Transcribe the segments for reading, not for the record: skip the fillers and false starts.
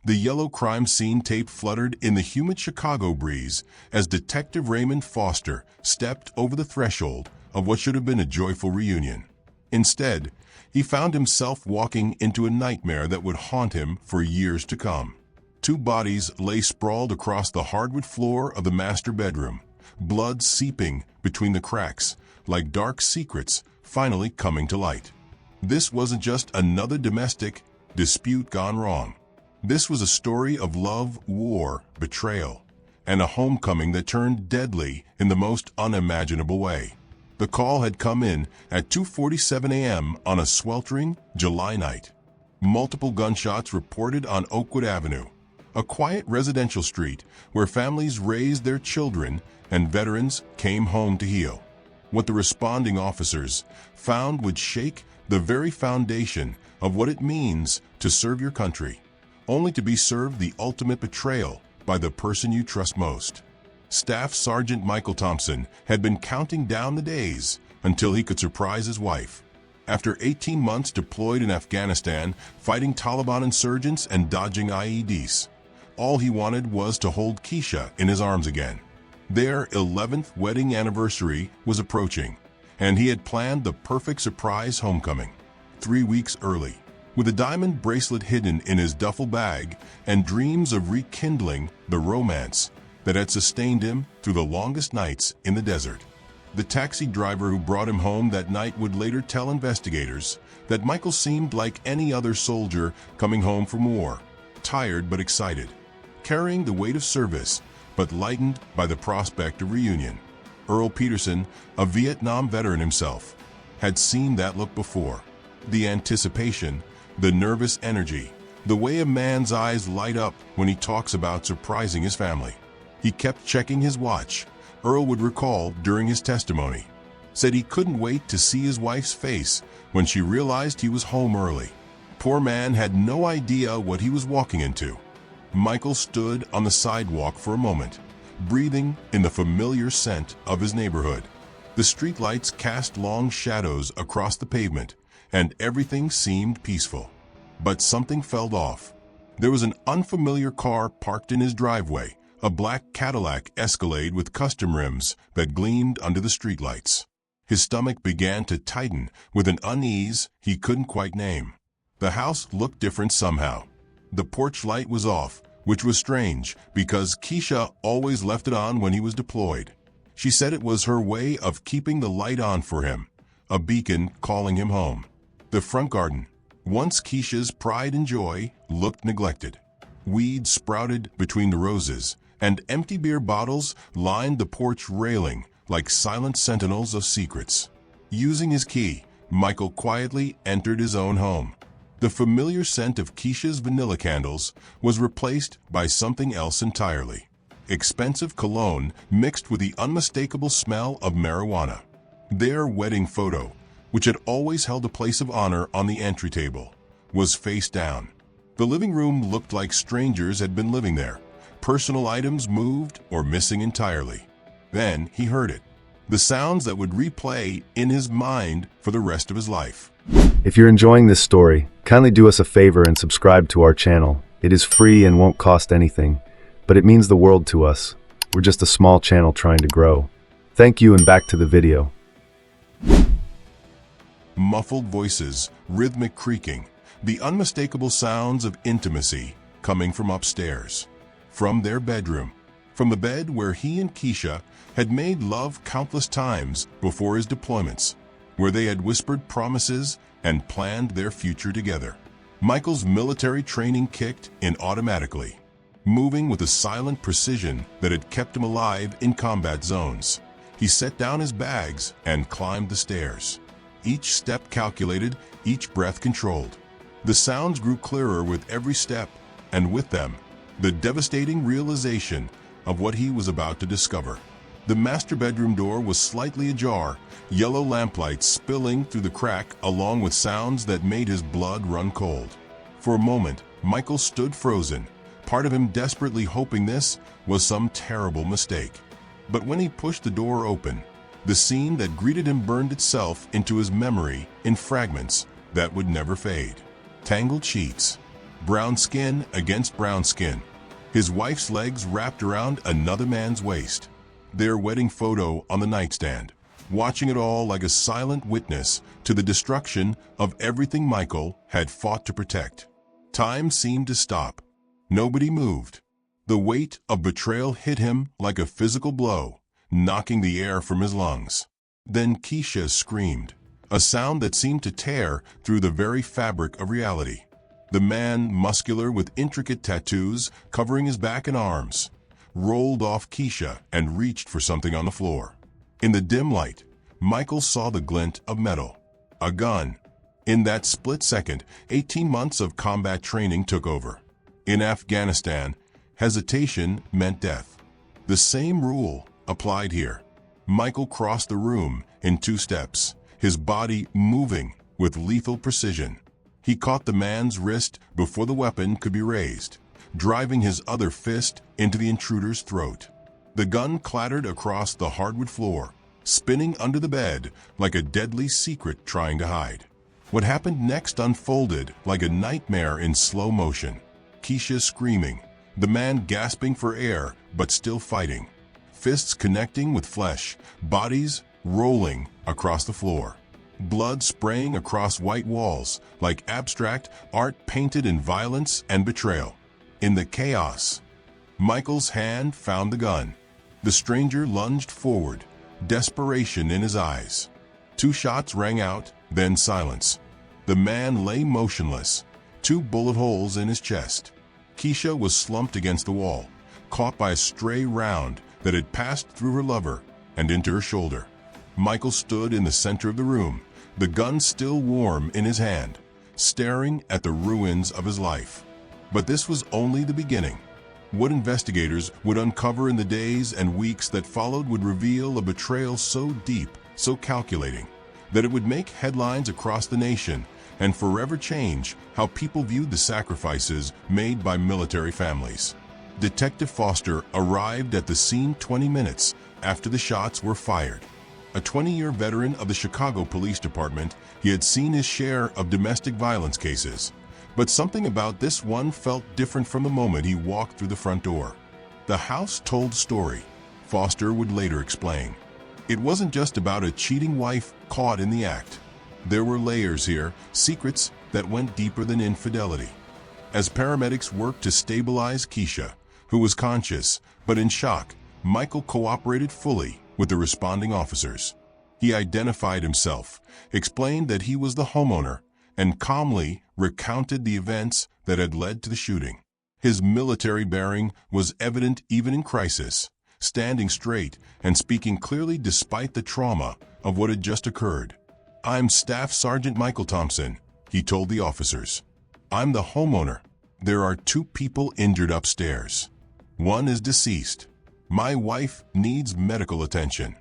The yellow crime scene tape fluttered in the humid Chicago breeze as Detective Raymond Foster stepped over the threshold of what should have been a joyful reunion. Instead, he found himself walking into a nightmare that would haunt him for years to come. Two bodies lay sprawled across the hardwood floor of the master bedroom, blood seeping between the cracks like dark secrets finally coming to light. This wasn't just another domestic dispute gone wrong. This was a story of love, war, betrayal, and a homecoming that turned deadly in the most unimaginable way. The call had come in at 2:47 a.m. on a sweltering July night. Multiple gunshots reported on Oakwood Avenue, a quiet residential street where families raised their children and veterans came home to heal. What the responding officers found would shake the very foundation of what it means to serve your country, only to be served the ultimate betrayal by the person you trust most. Staff Sergeant Michael Thompson had been counting down the days until he could surprise his wife. After 18 months deployed in Afghanistan, fighting Taliban insurgents and dodging IEDs, all he wanted was to hold Keisha in his arms again. Their 11th wedding anniversary was approaching, and he had planned the perfect surprise homecoming. 3 weeks early, with a diamond bracelet hidden in his duffel bag and dreams of rekindling the romance that had sustained him through the longest nights in the desert. The taxi driver who brought him home that night would later tell investigators that Michael seemed like any other soldier coming home from war, tired but excited, carrying the weight of service but lightened by the prospect of reunion. Earl Peterson, a Vietnam veteran himself, had seen that look before. The anticipation, the nervous energy, the way a man's eyes light up when he talks about surprising his family. He kept checking his watch. Earl would recall during his testimony, said he couldn't wait to see his wife's face when she realized he was home early. Poor man had no idea what he was walking into. Michael stood on the sidewalk for a moment, breathing in the familiar scent of his neighborhood. The streetlights cast long shadows across the pavement, and everything seemed peaceful. But something felt off. There was an unfamiliar car parked in his driveway, a black Cadillac Escalade with custom rims that gleamed under the streetlights. His stomach began to tighten with an unease he couldn't quite name. The house looked different somehow. The porch light was off, which was strange because Keisha always left it on when he was deployed. She said it was her way of keeping the light on for him, a beacon calling him home. The front garden, once Keisha's pride and joy, looked neglected. Weeds sprouted between the roses, and empty beer bottles lined the porch railing like silent sentinels of secrets. Using his key, Michael quietly entered his own home. The familiar scent of Keisha's vanilla candles was replaced by something else entirely. Expensive cologne mixed with the unmistakable smell of marijuana. Their wedding photo, which had always held a place of honor on the entry table, was face down. The living room looked like strangers had been living there, personal items moved or missing entirely. Then he heard it, the sounds that would replay in his mind for the rest of his life. If you're enjoying this story, kindly do us a favor and subscribe to our channel. It is free and won't cost anything, but it means the world to us. We're just a small channel trying to grow. Thank you, and back to the video. Muffled voices, rhythmic creaking, the unmistakable sounds of intimacy coming from upstairs, from their bedroom, from the bed where he and Keisha had made love countless times before his deployments, where they had whispered promises and planned their future together. Michael's military training kicked in automatically, moving with a silent precision that had kept him alive in combat zones. He set down his bags and climbed the stairs. Each step calculated, each breath controlled. The sounds grew clearer with every step, and with them, the devastating realization of what he was about to discover. The master bedroom door was slightly ajar, yellow lamplight spilling through the crack along with sounds that made his blood run cold. For a moment, Michael stood frozen, part of him desperately hoping this was some terrible mistake. But when he pushed the door open, the scene that greeted him burned itself into his memory in fragments that would never fade. Tangled sheets, brown skin against brown skin. His wife's legs wrapped around another man's waist. Their wedding photo on the nightstand, watching it all like a silent witness to the destruction of everything Michael had fought to protect. Time seemed to stop. Nobody moved. The weight of betrayal hit him like a physical blow, knocking the air from his lungs. Then Keisha screamed, a sound that seemed to tear through the very fabric of reality. The man, muscular with intricate tattoos covering his back and arms, rolled off Keisha and reached for something on the floor. In the dim light, Michael saw the glint of metal. A gun. In that split second, 18 months of combat training took over. In Afghanistan, hesitation meant death. The same rule applied here. Michael crossed the room in 2 steps, his body moving with lethal precision. He caught the man's wrist before the weapon could be raised, driving his other fist into the intruder's throat. The gun clattered across the hardwood floor, spinning under the bed like a deadly secret trying to hide. What happened next unfolded like a nightmare in slow motion. Keisha screaming, the man gasping for air but still fighting. Fists connecting with flesh, bodies rolling across the floor. Blood spraying across white walls like abstract art painted in violence and betrayal. In the chaos, Michael's hand found the gun. The stranger lunged forward, desperation in his eyes. 2 shots rang out, then silence. The man lay motionless, 2 bullet holes in his chest. Keisha was slumped against the wall, caught by a stray round that had passed through her lover and into her shoulder. Michael stood in the center of the room, the gun still warm in his hand, staring at the ruins of his life. But this was only the beginning. What investigators would uncover in the days and weeks that followed would reveal a betrayal so deep, so calculating, that it would make headlines across the nation and forever change how people viewed the sacrifices made by military families. Detective Foster arrived at the scene 20 minutes after the shots were fired. A 20-year veteran of the Chicago Police Department, he had seen his share of domestic violence cases. But something about this one felt different from the moment he walked through the front door. The house told story, Foster would later explain. It wasn't just about a cheating wife caught in the act. There were layers here, secrets that went deeper than infidelity. As paramedics worked to stabilize Keisha, who was conscious but in shock, Michael cooperated fully with the responding officers. He identified himself, explained that he was the homeowner, and calmly recounted the events that had led to the shooting. His military bearing was evident even in crisis, standing straight and speaking clearly despite the trauma of what had just occurred. "I'm Staff Sergeant Michael Thompson," he told the officers. "I'm the homeowner. There are 2 people injured upstairs. One is deceased. My wife needs medical attention."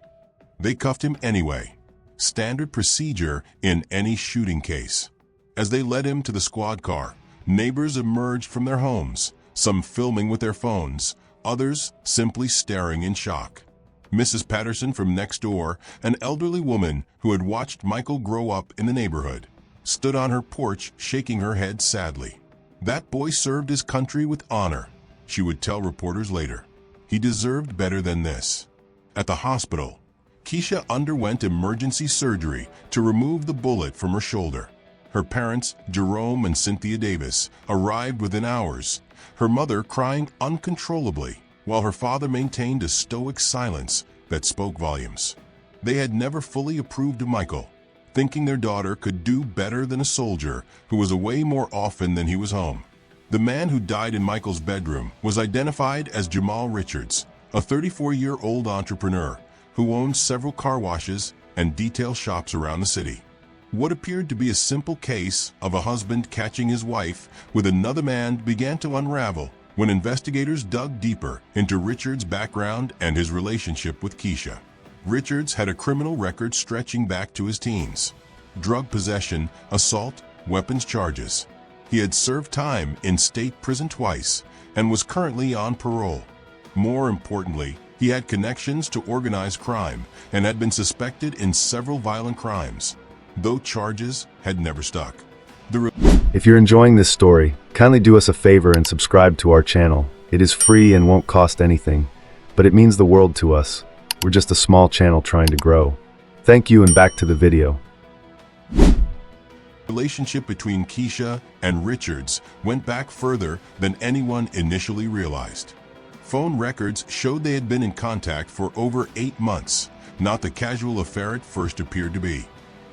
They cuffed him anyway. Standard procedure in any shooting case. As they led him to the squad car, neighbors emerged from their homes, some filming with their phones, others simply staring in shock. Mrs. Patterson from next door, an elderly woman who had watched Michael grow up in the neighborhood, stood on her porch shaking her head sadly. "That boy served his country with honor," she would tell reporters later. "He deserved better than this." At the hospital, Keisha underwent emergency surgery to remove the bullet from her shoulder. Her parents, Jerome and Cynthia Davis, arrived within hours, her mother crying uncontrollably, while her father maintained a stoic silence that spoke volumes. They had never fully approved of Michael, thinking their daughter could do better than a soldier who was away more often than he was home. The man who died in Michael's bedroom was identified as Jamal Richards, a 34-year-old entrepreneur who owned several car washes and detail shops around the city. What appeared to be a simple case of a husband catching his wife with another man began to unravel when investigators dug deeper into Richards' background and his relationship with Keisha. Richards had a criminal record stretching back to his teens. Drug possession, assault, weapons charges. He had served time in state prison twice and was currently on parole. More importantly, he had connections to organized crime and had been suspected in several violent crimes, though charges had never stuck. The If you're enjoying this story, kindly do us a favor and subscribe to our channel. It is free and won't cost anything, but it means the world to us. We're just a small channel trying to grow. Thank you, and back to the video. The relationship between Keisha and Richards went back further than anyone initially realized. Phone records showed they had been in contact for over 8 months, not the casual affair it first appeared to be.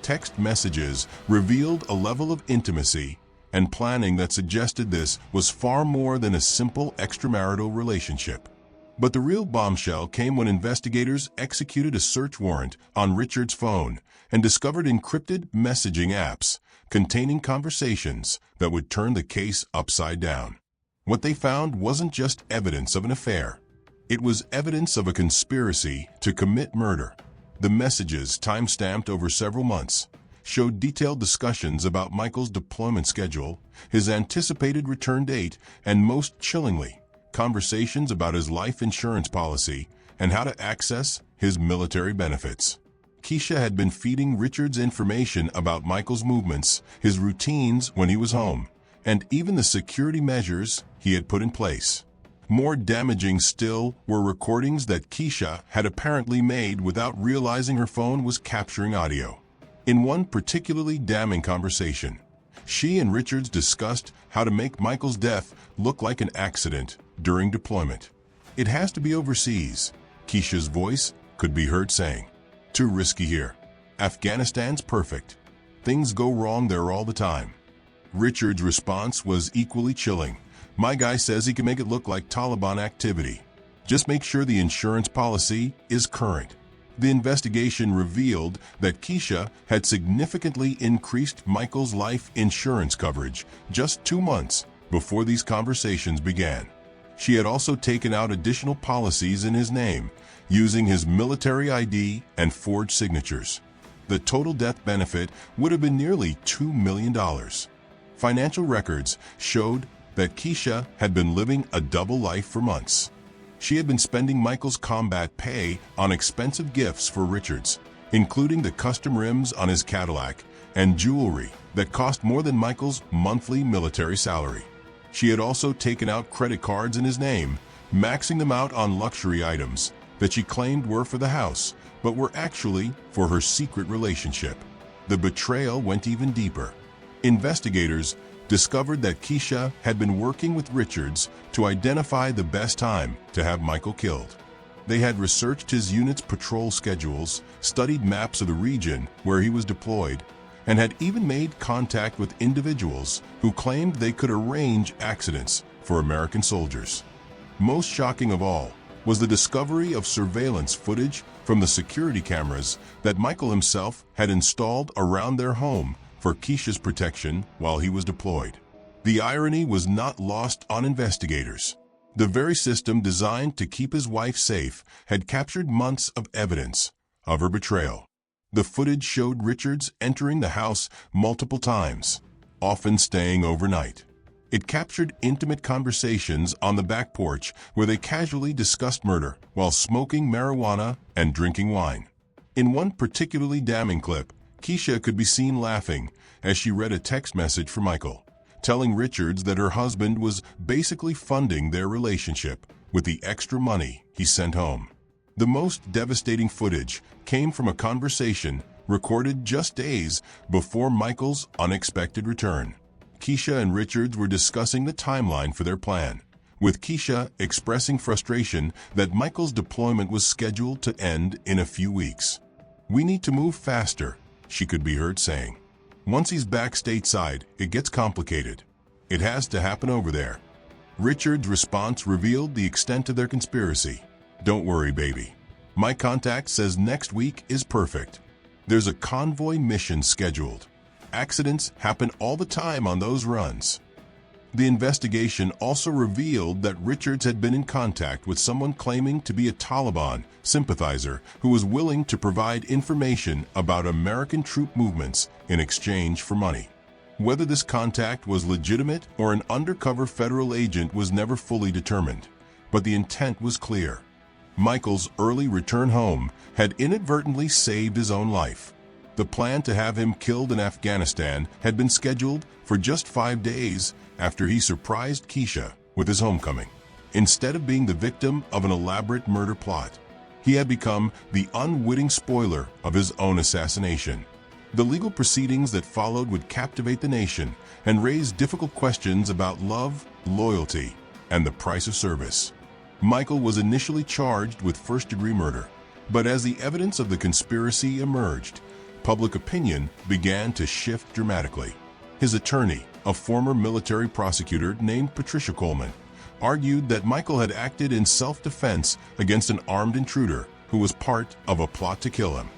Text messages revealed a level of intimacy and planning that suggested this was far more than a simple extramarital relationship. But the real bombshell came when investigators executed a search warrant on Richards' phone and discovered encrypted messaging apps containing conversations that would turn the case upside down. What they found wasn't just evidence of an affair. It was evidence of a conspiracy to commit murder. The messages, time-stamped over several months, showed detailed discussions about Michael's deployment schedule, his anticipated return date, and most chillingly, conversations about his life insurance policy and how to access his military benefits. Keisha had been feeding Richards information about Michael's movements, his routines when he was home, and even the security measures he had put in place. More damaging still were recordings that Keisha had apparently made without realizing her phone was capturing audio. In one particularly damning conversation, she and Richards discussed how to make Michael's death look like an accident during deployment. "It has to be overseas," Keisha's voice could be heard saying. "Too risky here. Afghanistan's perfect. Things go wrong there all the time." Richards' response was equally chilling. "My guy says he can make it look like Taliban activity. Just make sure the insurance policy is current." The investigation revealed that Keisha had significantly increased Michael's life insurance coverage just 2 months before these conversations began. She had also taken out additional policies in his name, using his military ID and forged signatures. The total death benefit would have been nearly $2 million. Financial records showed that Keisha had been living a double life for months. She had been spending Michael's combat pay on expensive gifts for Richards, including the custom rims on his Cadillac and jewelry that cost more than Michael's monthly military salary. She had also taken out credit cards in his name, maxing them out on luxury items that she claimed were for the house, but were actually for her secret relationship. The betrayal went even deeper. Investigators discovered that Keisha had been working with Richards to identify the best time to have Michael killed. They had researched his unit's patrol schedules, studied maps of the region where he was deployed, and had even made contact with individuals who claimed they could arrange accidents for American soldiers. Most shocking of all was the discovery of surveillance footage from the security cameras that Michael himself had installed around their home for Keisha's protection while he was deployed. The irony was not lost on investigators. The very system designed to keep his wife safe had captured months of evidence of her betrayal. The footage showed Richards entering the house multiple times, often staying overnight. It captured intimate conversations on the back porch where they casually discussed murder while smoking marijuana and drinking wine. In one particularly damning clip, Keisha could be seen laughing as she read a text message from Michael, telling Richards that her husband was basically funding their relationship with the extra money he sent home. The most devastating footage came from a conversation recorded just days before Michael's unexpected return. Keisha and Richards were discussing the timeline for their plan, with Keisha expressing frustration that Michael's deployment was scheduled to end in a few weeks. "We need to move faster," she could be heard saying. "Once he's back stateside, it gets complicated. It has to happen over there." Richard's response revealed the extent of their conspiracy. "Don't worry, baby. My contact says next week is perfect. There's a convoy mission scheduled. Accidents happen all the time on those runs." The investigation also revealed that Richards had been in contact with someone claiming to be a Taliban sympathizer who was willing to provide information about American troop movements in exchange for money. Whether this contact was legitimate or an undercover federal agent was never fully determined, but the intent was clear. Michael's early return home had inadvertently saved his own life. The plan to have him killed in Afghanistan had been scheduled for just 5 days after he surprised Keisha with his homecoming. Instead of being the victim of an elaborate murder plot, he had become the unwitting spoiler of his own assassination. The legal proceedings that followed would captivate the nation and raise difficult questions about love, loyalty, and the price of service. Michael was initially charged with first-degree murder, but as the evidence of the conspiracy emerged, public opinion began to shift dramatically. His attorney, a former military prosecutor named Patricia Coleman, argued that Michael had acted in self-defense against an armed intruder who was part of a plot to kill him.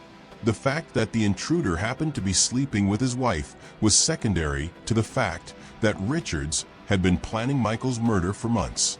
The fact that the intruder happened to be sleeping with his wife was secondary to the fact that Richards had been planning Michael's murder for months.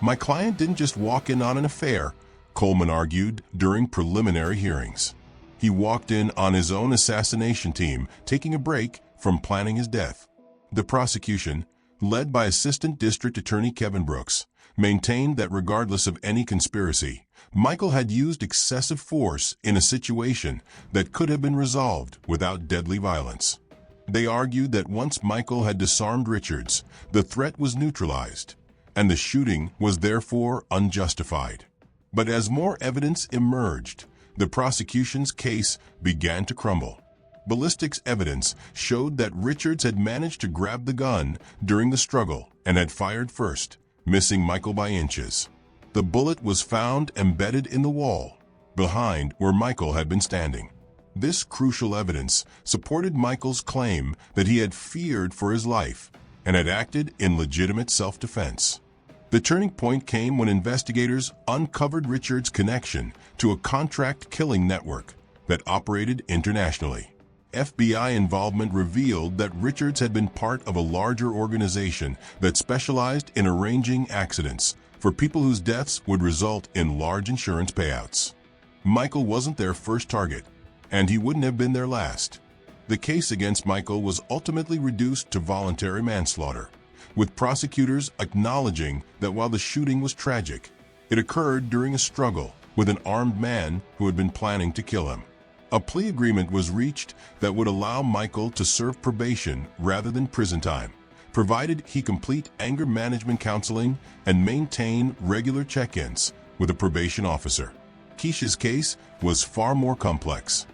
"My client didn't just walk in on an affair," Coleman argued during preliminary hearings. "He walked in on his own assassination team, taking a break from planning his death." The prosecution, led by Assistant District Attorney Kevin Brooks, maintained that regardless of any conspiracy, Michael had used excessive force in a situation that could have been resolved without deadly violence. They argued that once Michael had disarmed Richards, the threat was neutralized, and the shooting was therefore unjustified. But as more evidence emerged, the prosecution's case began to crumble. Ballistics evidence showed that Richards had managed to grab the gun during the struggle and had fired first, missing Michael by inches. The bullet was found embedded in the wall, behind where Michael had been standing. This crucial evidence supported Michael's claim that he had feared for his life and had acted in legitimate self-defense. The turning point came when investigators uncovered Richards' connection to a contract killing network that operated internationally. FBI involvement revealed that Richards had been part of a larger organization that specialized in arranging accidents for people whose deaths would result in large insurance payouts. Michael wasn't their first target, and he wouldn't have been their last. The case against Michael was ultimately reduced to voluntary manslaughter, with prosecutors acknowledging that while the shooting was tragic, it occurred during a struggle with an armed man who had been planning to kill him. A plea agreement was reached that would allow Michael to serve probation rather than prison time, provided he complete anger management counseling and maintain regular check-ins with a probation officer. Keisha's case was far more complex.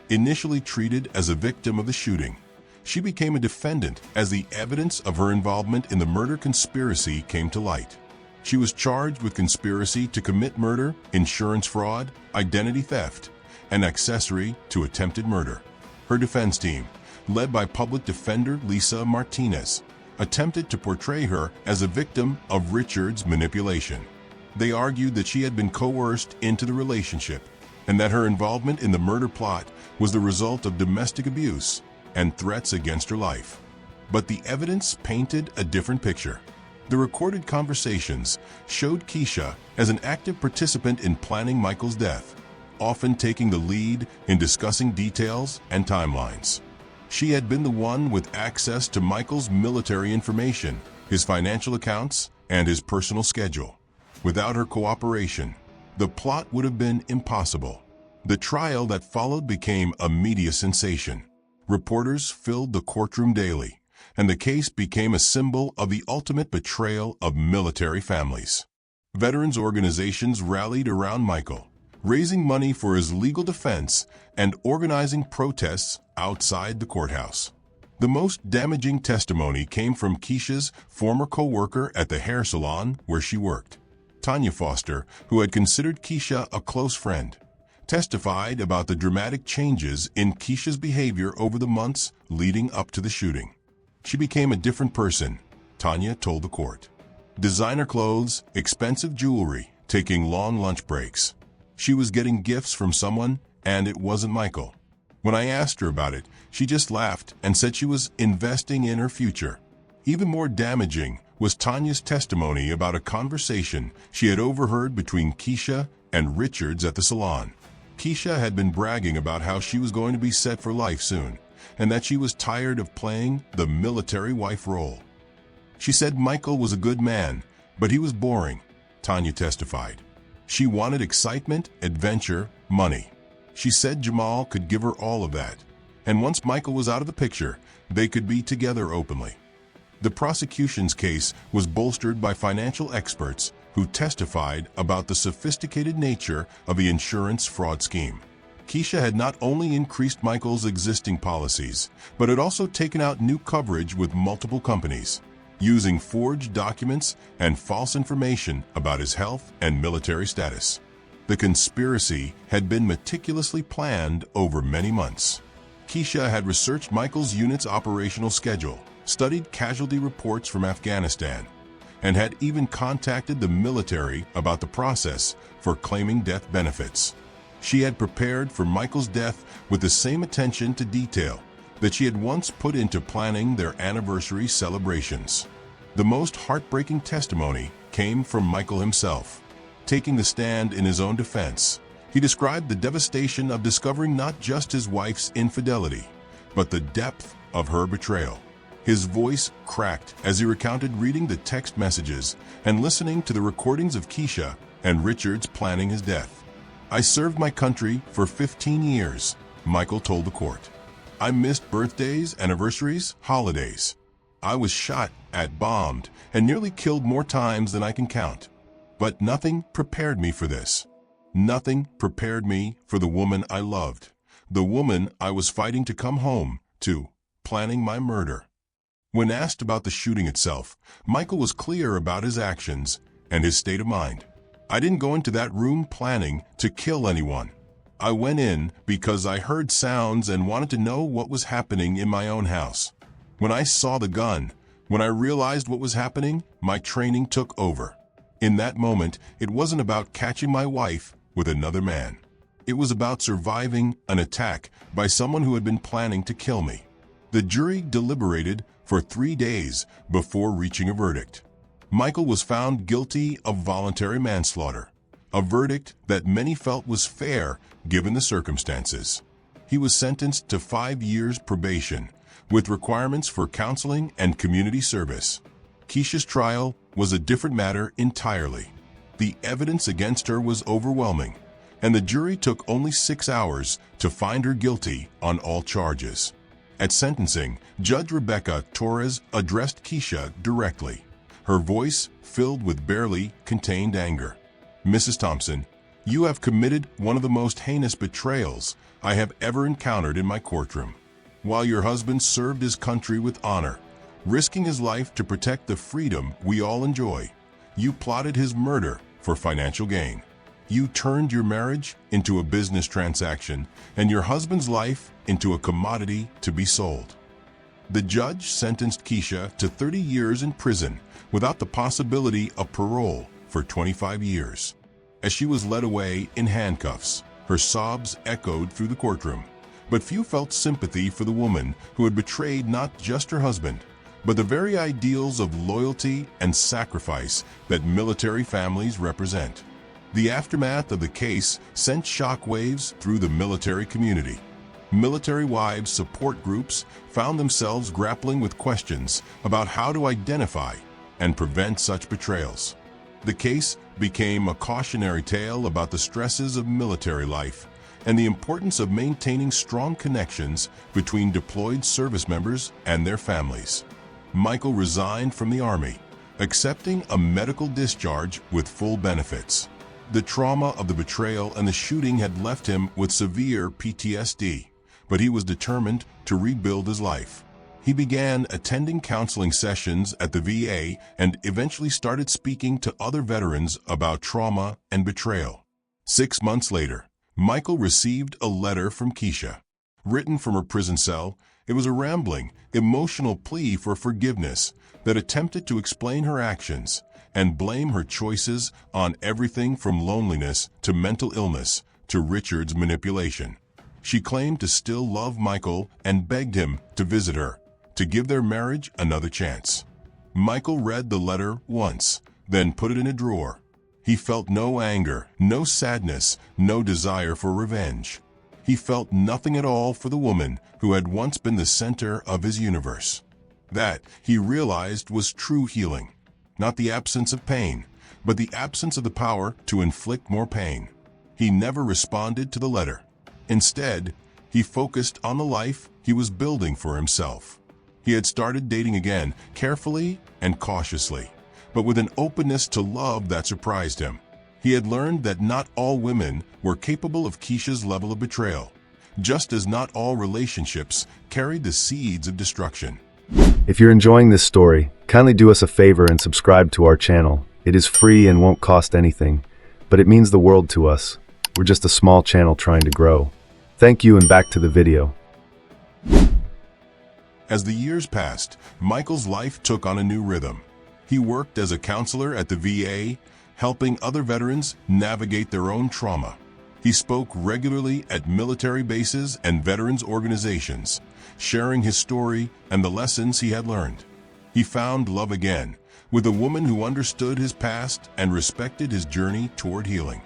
Initially treated as a victim of the shooting, she became a defendant as the evidence of her involvement in the murder conspiracy came to light. She was charged with conspiracy to commit murder, insurance fraud, identity theft, and accessory to attempted murder. Her defense team, led by public defender Lisa Martinez, attempted to portray her as a victim of Richards' manipulation. They argued that she had been coerced into the relationship and that her involvement in the murder plot was the result of domestic abuse and threats against her life. But the evidence painted a different picture. The recorded conversations showed Keisha as an active participant in planning Michael's death, often taking the lead in discussing details and timelines. She had been the one with access to Michael's military information, his financial accounts, and his personal schedule. Without her cooperation, the plot would have been impossible. The trial that followed became a media sensation. Reporters filled the courtroom daily, and the case became a symbol of the ultimate betrayal of military families. Veterans organizations rallied around Michael, raising money for his legal defense and organizing protests outside the courthouse. The most damaging testimony came from Keisha's former co-worker at the hair salon where she worked. Tanya Foster, who had considered Keisha a close friend, testified about the dramatic changes in Keisha's behavior over the months leading up to the shooting. She became a different person, Tanya told the court. Designer clothes, expensive jewelry, taking long lunch breaks. She was getting gifts from someone, and it wasn't Michael. When I asked her about it, she just laughed and said she was investing in her future. Even more damaging was Tanya's testimony about a conversation she had overheard between Keisha and Richards at the salon. Keisha had been bragging about how she was going to be set for life soon, and that she was tired of playing the military wife role. She said Michael was a good man, but he was boring, Tanya testified. She wanted excitement, adventure, money. She said Jamal could give her all of that, and once Michael was out of the picture, they could be together openly. The prosecution's case was bolstered by financial experts who testified about the sophisticated nature of the insurance fraud scheme. Keisha had not only increased Michael's existing policies, but had also taken out new coverage with multiple companies, using forged documents and false information about his health and military status. The conspiracy had been meticulously planned over many months. Keisha had researched Michael's unit's operational schedule, studied casualty reports from Afghanistan, and had even contacted the military about the process for claiming death benefits. She had prepared for Michael's death with the same attention to detail that she had once put into planning their anniversary celebrations. The most heartbreaking testimony came from Michael himself. Taking the stand in his own defense, he described the devastation of discovering not just his wife's infidelity, but the depth of her betrayal. His voice cracked as he recounted reading the text messages and listening to the recordings of Keisha and Richard's planning his death. "I served my country for 15 years, Michael told the court. "I missed birthdays, anniversaries, holidays. I was shot at, bombed, and nearly killed more times than I can count. But nothing prepared me for this. Nothing prepared me for the woman I loved, the woman I was fighting to come home to, planning my murder." When asked about the shooting itself, Michael was clear about his actions and his state of mind. "I didn't go into that room planning to kill anyone. I went in because I heard sounds and wanted to know what was happening in my own house. When I saw the gun, when I realized what was happening, my training took over. In that moment, it wasn't about catching my wife with another man. It was about surviving an attack by someone who had been planning to kill me." The jury deliberated for 3 days before reaching a verdict. Michael was found guilty of voluntary manslaughter, a verdict that many felt was fair given the circumstances. He was sentenced to 5 years probation, with requirements for counseling and community service. Keisha's trial was a different matter entirely. The evidence against her was overwhelming, and the jury took only 6 hours to find her guilty on all charges. At sentencing, Judge Rebecca Torres addressed Keisha directly, her voice filled with barely contained anger. "Mrs. Thompson, you have committed one of the most heinous betrayals I have ever encountered in my courtroom. While your husband served his country with honor, risking his life to protect the freedom we all enjoy, you plotted his murder for financial gain. You turned your marriage into a business transaction and your husband's life into a commodity to be sold." The judge sentenced Keisha to 30 years in prison without the possibility of parole for 25 years. As she was led away in handcuffs, her sobs echoed through the courtroom. But few felt sympathy for the woman who had betrayed not just her husband, but the very ideals of loyalty and sacrifice that military families represent. The aftermath of the case sent shockwaves through the military community. Military wives support groups found themselves grappling with questions about how to identify and prevent such betrayals. The case became a cautionary tale about the stresses of military life and the importance of maintaining strong connections between deployed service members and their families. Michael resigned from the Army, accepting a medical discharge with full benefits. The trauma of the betrayal and the shooting had left him with severe PTSD, but he was determined to rebuild his life. He began attending counseling sessions at the VA and eventually started speaking to other veterans about trauma and betrayal. 6 months later, Michael received a letter from Keisha. Written from her prison cell, it was a rambling, emotional plea for forgiveness that attempted to explain her actions and blame her choices on everything from loneliness to mental illness to Richard's manipulation. She claimed to still love Michael and begged him to visit her, to give their marriage another chance. Michael read the letter once, then put it in a drawer. He felt no anger, no sadness, no desire for revenge. He felt nothing at all for the woman who had once been the center of his universe. That, he realized, was true healing. Not the absence of pain, but the absence of the power to inflict more pain. He never responded to the letter. Instead, He focused on the life he was building for himself. He had started dating again, carefully and cautiously, but with an openness to love that surprised him. He had learned that not all women were capable of Keisha's level of betrayal, just as not all relationships carried the seeds of destruction. If you're enjoying this story, kindly do us a favor and subscribe to our channel. It is free and won't cost anything, but it means the world to us. We're just a small channel trying to grow. Thank you, and back to the video. As the years passed, Michael's life took on a new rhythm. He worked as a counselor at the VA, helping other veterans navigate their own trauma. He spoke regularly at military bases and veterans organizations, sharing his story and the lessons he had learned. He found love again, with a woman who understood his past and respected his journey toward healing.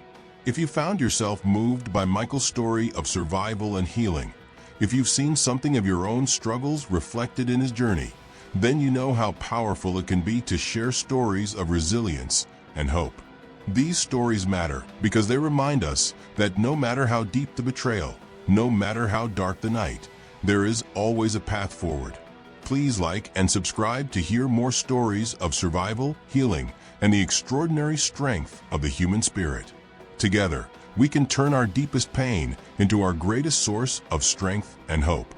If you found yourself moved by Michael's story of survival and healing, if you've seen something of your own struggles reflected in his journey, then you know how powerful it can be to share stories of resilience and hope. These stories matter because they remind us that no matter how deep the betrayal, no matter how dark the night, there is always a path forward. Please like and subscribe to hear more stories of survival, healing, and the extraordinary strength of the human spirit. Together, we can turn our deepest pain into our greatest source of strength and hope.